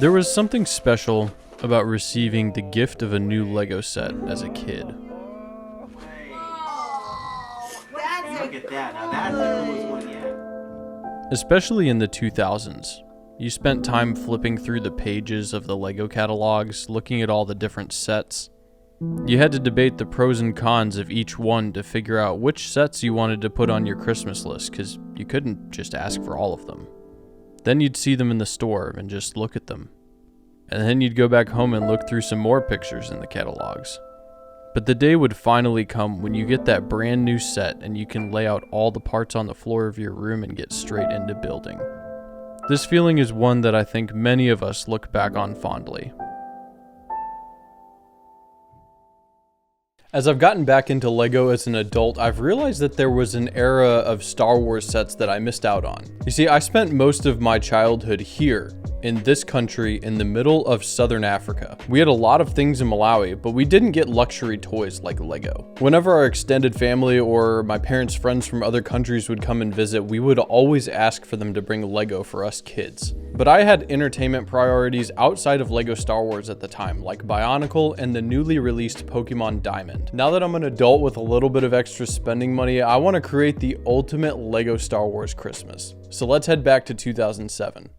There was something special about receiving the gift of a new Lego set as a kid. Look at that. Now that's the coolest one yet. Especially in the 2000s. You spent time flipping through the pages of the Lego catalogs, looking at all the different sets. You had to debate the pros and cons of each one to figure out which sets you wanted to put on your Christmas list, because you couldn't just ask for all of them. Then you'd see them in the store and just look at them. And then you'd go back home and look through some more pictures in the catalogs. But the day would finally come when you get that brand new set and you can lay out all the parts on the floor of your room and get straight into building. This feeling is one that I think many of us look back on fondly. As I've gotten back into Lego as an adult, I've realized that there was an era of Star Wars sets that I missed out on. You see, I spent most of my childhood here, in this country, in the middle of Southern Africa. We had a lot of things in Malawi, but we didn't get luxury toys like Lego. Whenever our extended family or my parents' friends from other countries would come and visit, we would always ask for them to bring Lego for us kids. But I had entertainment priorities outside of Lego Star Wars at the time, like Bionicle and the newly released Pokemon Diamond. Now that I'm an adult with a little bit of extra spending money, I want to create the ultimate Lego Star Wars Christmas. So let's head back to 2007.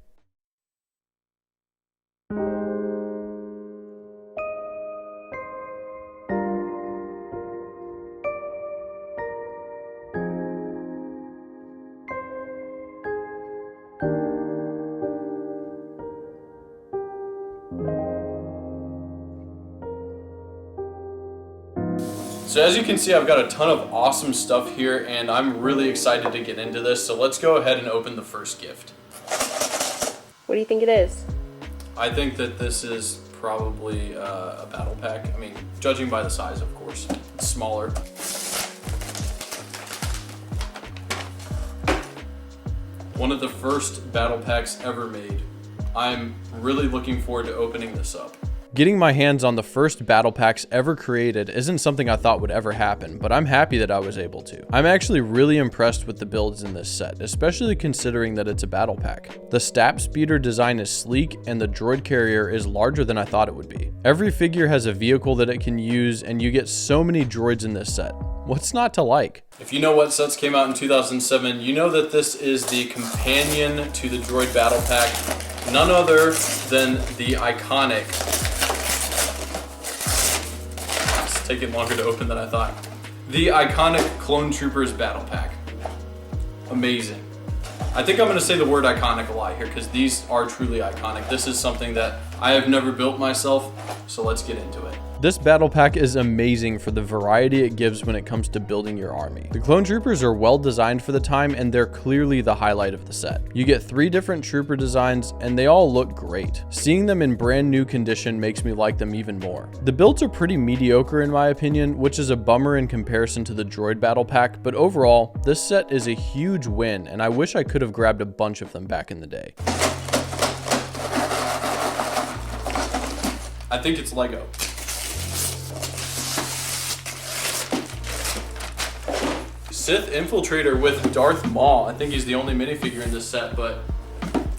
So as you can see, I've got a ton of awesome stuff here, and I'm really excited to get into this. So let's go ahead and open the first gift. What do you think it is? I think that this is probably a battle pack. I mean, judging by the size, of course. It's smaller. One of the first battle packs ever made. I'm really looking forward to opening this up. Getting my hands on the first battle packs ever created isn't something I thought would ever happen, but I'm happy that I was able to. I'm actually really impressed with the builds in this set, especially considering that it's a battle pack. The Stap Speeder design is sleek, and the droid carrier is larger than I thought it would be. Every figure has a vehicle that it can use, and you get so many droids in this set. What's not to like? If you know what sets came out in 2007, you know that this is the companion to the droid battle pack, none other than the iconic... taking longer to open than I thought. The iconic Clone Troopers battle pack. Amazing. I think I'm going to say the word iconic a lot here because these are truly iconic. This is something that I have never built myself, so let's get into it. This battle pack is amazing for the variety it gives when it comes to building your army. The Clone Troopers are well designed for the time, and they're clearly the highlight of the set. You get 3 different trooper designs, and they all look great. Seeing them in brand new condition makes me like them even more. The builds are pretty mediocre in my opinion, which is a bummer in comparison to the droid battle pack, but overall, this set is a huge win, and I wish I could have grabbed a bunch of them back in the day. I think it's Lego. Sith Infiltrator with Darth Maul. I think he's the only minifigure in this set, but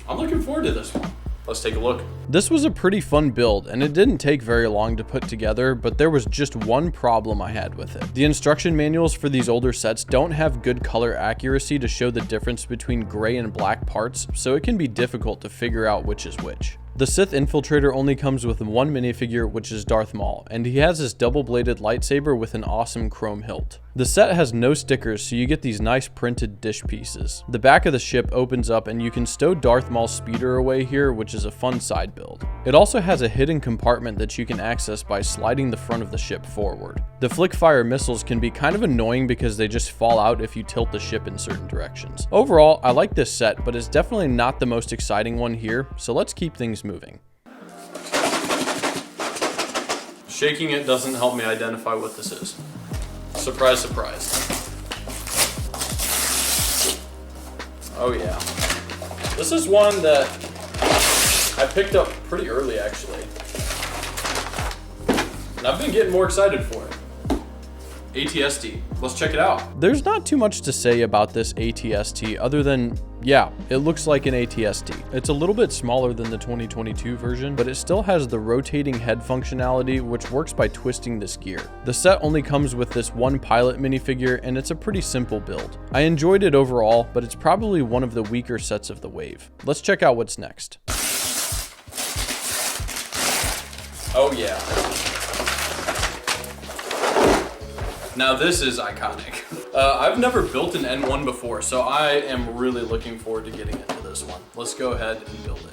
I'm looking forward to this one. Let's take a look. This was a pretty fun build, and it didn't take very long to put together, but there was just one problem I had with it. The instruction manuals for these older sets don't have good color accuracy to show the difference between gray and black parts, so it can be difficult to figure out which is which. The Sith Infiltrator only comes with one minifigure, which is Darth Maul, and he has this double-bladed lightsaber with an awesome chrome hilt. The set has no stickers, so you get these nice printed dish pieces. The back of the ship opens up and you can stow Darth Maul's speeder away here, which is a fun side build. It also has a hidden compartment that you can access by sliding the front of the ship forward. The flick-fire missiles can be kind of annoying because they just fall out if you tilt the ship in certain directions. Overall, I like this set, but it's definitely not the most exciting one here, so let's keep things moving. Shaking it doesn't help me identify what this is. Surprise, surprise. Oh yeah. This is one that I picked up pretty early actually. And I've been getting more excited for it. ATST. Let's check it out. There's not too much to say about this ATST other than, yeah, it looks like an ATST. It's a little bit smaller than the 2022 version, but it still has the rotating head functionality, which works by twisting this gear. The set only comes with this one pilot minifigure, and it's a pretty simple build. I enjoyed it overall, but it's probably one of the weaker sets of the wave. Let's check out what's next. Oh yeah. Now this is iconic. I've never built an N1 before, so I am really looking forward to getting into this one. Let's go ahead and build it.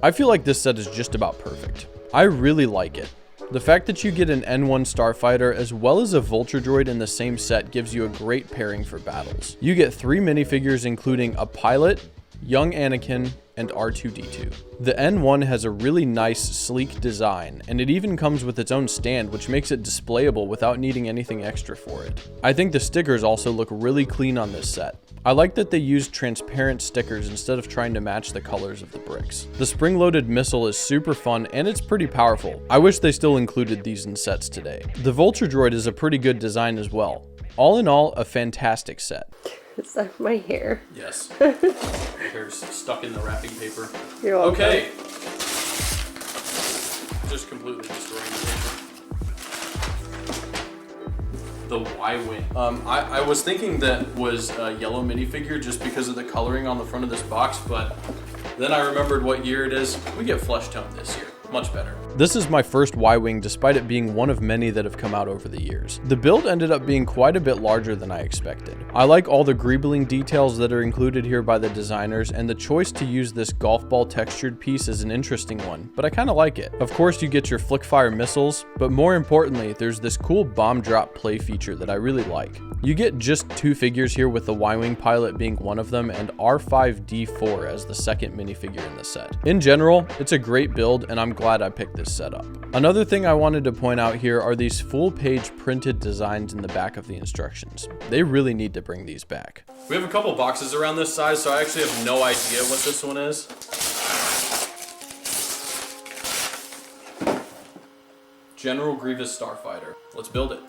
I feel like this set is just about perfect. I really like it. The fact that you get an N1 starfighter as well as a vulture droid in the same set gives you a great pairing for battles. You get 3 minifigures including a pilot, young Anakin, and R2-D2. The N1 has a really nice, sleek design, and it even comes with its own stand, which makes it displayable without needing anything extra for it. I think the stickers also look really clean on this set. I like that they used transparent stickers instead of trying to match the colors of the bricks. The spring-loaded missile is super fun, and it's pretty powerful. I wish they still included these in sets today. The vulture droid is a pretty good design as well. All in all, a fantastic set. Is that my hair? Yes. Hair's stuck in the wrapping paper. You're welcome. Okay. Just completely destroying the paper. The Y-Wing. I was thinking that was a yellow minifigure just because of the coloring on the front of this box, but then I remembered what year it is. We get flesh tone this year. Much better. This is my first Y-Wing despite it being one of many that have come out over the years. The build ended up being quite a bit larger than I expected. I like all the greebling details that are included here by the designers, and the choice to use this golf ball textured piece is an interesting one, but I kind of like it. Of course you get your flick fire missiles, but more importantly there's this cool bomb drop play feature that I really like. You get just 2 figures here with the Y-Wing pilot being one of them and R5-D4 as the second minifigure in the set. In general, it's a great build and I'm glad I picked this set up. Another thing I wanted to point out here are these full-page printed designs in the back of the instructions. They really need to bring these back. We have a couple boxes around this size, so I actually have no idea what this one is. General Grievous Starfighter. Let's build it.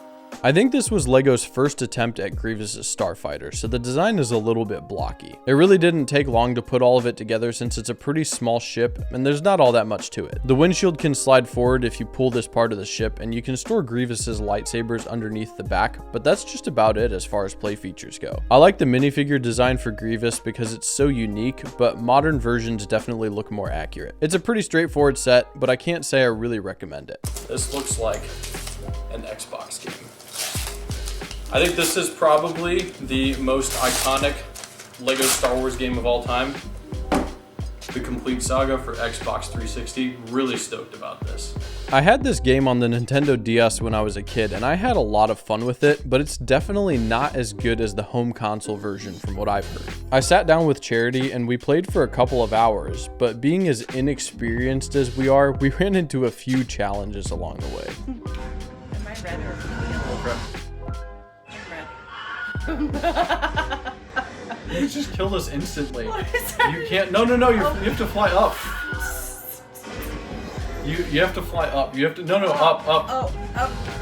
I think this was LEGO's first attempt at Grievous's Starfighter, so the design is a little bit blocky. It really didn't take long to put all of it together since it's a pretty small ship and there's not all that much to it. The windshield can slide forward if you pull this part of the ship, and you can store Grievous's lightsabers underneath the back, but that's just about it as far as play features go. I like the minifigure design for Grievous because it's so unique, but modern versions definitely look more accurate. It's a pretty straightforward set, but I can't say I really recommend it. This looks like an Xbox game. I think this is probably the most iconic LEGO Star Wars game of all time. The complete Saga for Xbox 360. Really stoked about this. I had this game on the Nintendo DS when I was a kid, and I had a lot of fun with it, but it's definitely not as good as the home console version from what I've heard. I sat down with Charity and we played for a couple of hours, but being as inexperienced as we are, we ran into a few challenges along the way. Am I red or Okay. You just killed us instantly. What is that? You can't. No. You have to fly up. You have to fly up. You have to. No. Up. Oh,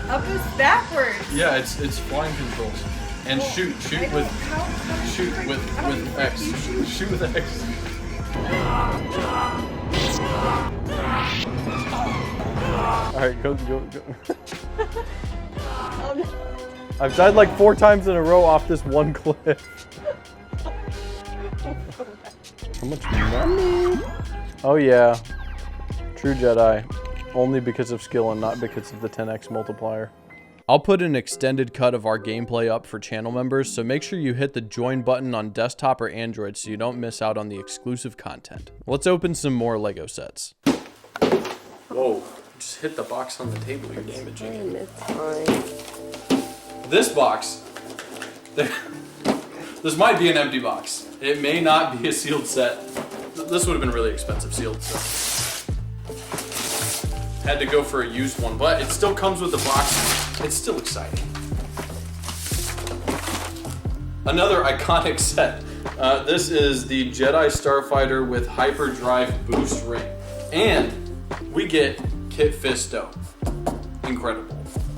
up is backwards. Yeah, it's flying controls. And Well, shoot I don't- with how shoot do you with how do you X. shoot? Shoot with X. All right, go. Oh, no. I've died like 4 times in a row off this one cliff. How much money? Oh yeah, true Jedi. Only because of skill and not because of the 10x multiplier. I'll put an extended cut of our gameplay up for channel members, so make sure you hit the join button on desktop or Android so you don't miss out on the exclusive content. Let's open some more LEGO sets. Whoa, just hit the box on the table, you're damaging it. It's fine. This box, this might be an empty box. It may not be a sealed set. This would have been really expensive sealed, so had to go for a used one, but it still comes with the box. It's still exciting. Another iconic set. This is the Jedi Starfighter with hyperdrive boost ring. And we get Kit Fisto. Incredible.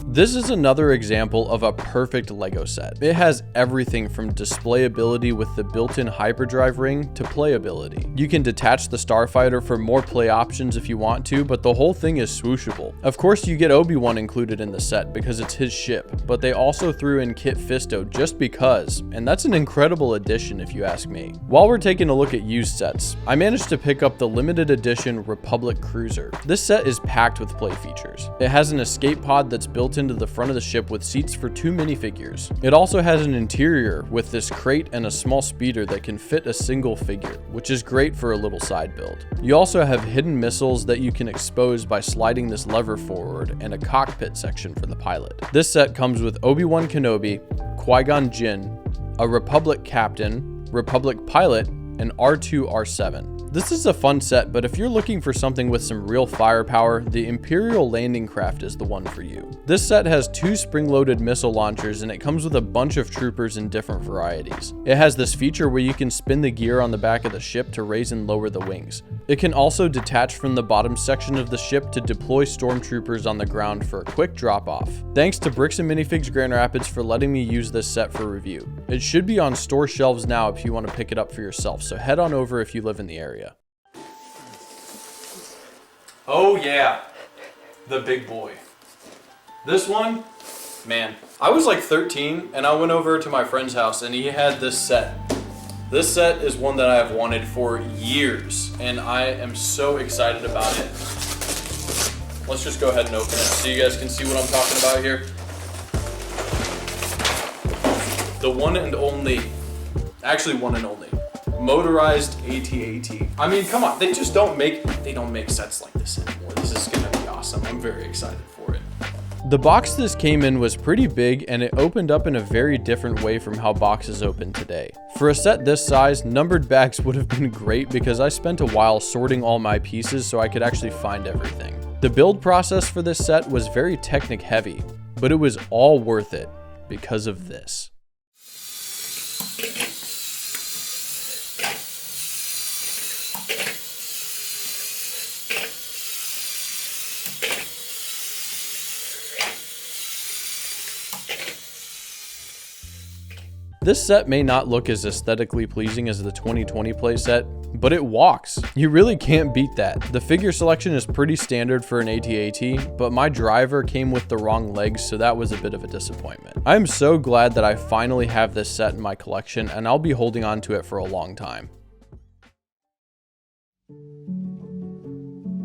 This is another example of a perfect Lego set. It has everything from displayability with the built-in hyperdrive ring to playability. You can detach the starfighter for more play options if you want to, but the whole thing is swooshable. Of course, you get Obi-Wan included in the set because it's his ship, but they also threw in Kit Fisto just because, and that's an incredible addition if you ask me. While we're taking a look at used sets, I managed to pick up the limited edition Republic Cruiser. This set is packed with play features. It has an escape pod that's built into the front of the ship with seats for 2 minifigures. It also has an interior with this crate and a small speeder that can fit a single figure, which is great for a little side build. You also have hidden missiles that you can expose by sliding this lever forward and a cockpit section for the pilot. This set comes with Obi-Wan Kenobi, Qui-gon Jinn, a Republic Captain, Republic Pilot, and R2-R7. This is a fun set, but if you're looking for something with some real firepower, the Imperial Landing Craft is the one for you. This set has 2 spring-loaded missile launchers, and it comes with a bunch of troopers in different varieties. It has this feature where you can spin the gear on the back of the ship to raise and lower the wings. It can also detach from the bottom section of the ship to deploy stormtroopers on the ground for a quick drop-off. Thanks to Bricks and Minifigs Grand Rapids for letting me use this set for review. It should be on store shelves now if you want to pick it up for yourself, so head on over if you live in the area. Oh yeah, the big boy. This one, man, I was like 13 and I went over to my friend's house and he had this set. This set is one that I have wanted for years and I am so excited about it. Let's just go ahead and open it so you guys can see what I'm talking about here. The one and only, actually one and only, motorized AT-AT. I mean, come on, they don't make sets like this anymore. This is gonna be awesome. I'm very excited for it. The box this came in was pretty big and it opened up in a very different way from how boxes open today. For a set this size, numbered bags would have been great because I spent a while sorting all my pieces so I could actually find everything. The build process for this set was very technic heavy, but it was all worth it because of this. This set may not look as aesthetically pleasing as the 2020 playset, but it walks. You really can't beat that. The figure selection is pretty standard for an AT-AT, but my driver came with the wrong legs, so that was a bit of a disappointment. I am so glad that I finally have this set in my collection, and I'll be holding on to it for a long time.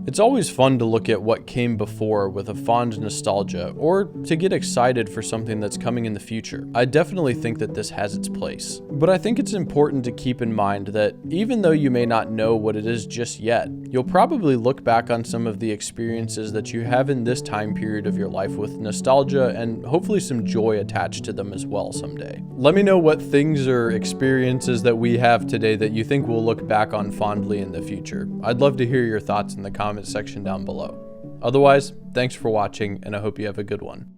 It's always fun to look at what came before with a fond nostalgia, or to get excited for something that's coming in the future. I definitely think that this has its place. But I think it's important to keep in mind that even though you may not know what it is just yet, you'll probably look back on some of the experiences that you have in this time period of your life with nostalgia and hopefully some joy attached to them as well someday. Let me know what things or experiences that we have today that you think we'll look back on fondly in the future. I'd love to hear your thoughts in the comments section down below. Otherwise, thanks for watching and I hope you have a good one.